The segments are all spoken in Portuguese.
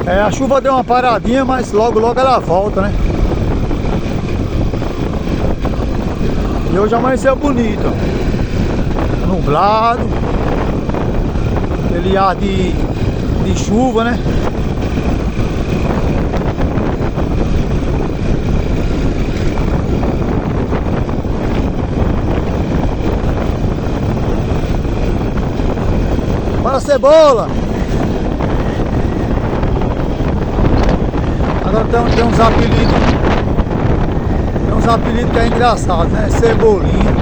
É, a chuva deu uma paradinha, mas logo logo ela volta, né? E hoje amanheceu bonito, ó. Nublado. Aquele ar de chuva, né? Para cebola! Agora tem uns apelidos. Tem uns apelidos que é engraçado, né? Cebolinha.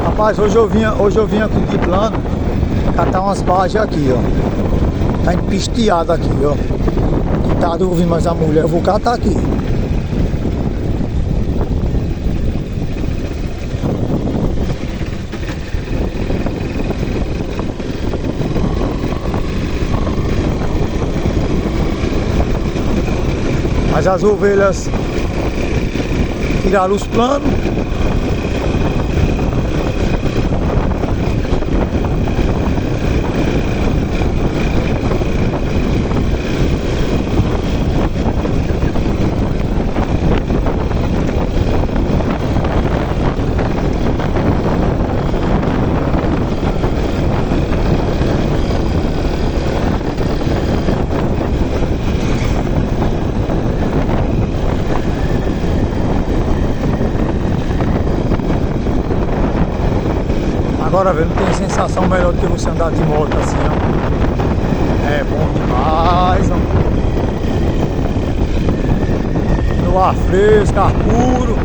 Rapaz, hoje eu vinha aqui de plano catar umas barragens aqui, ó. Tá empisteado aqui, ó. E tá ouvindo mais a mulher, eu vou catar aqui. Mas as ovelhas tiraram os planos. Agora, velho, não tem sensação melhor do que você andar de moto assim, ó. É bom demais, ó. No ar fresco, ar puro.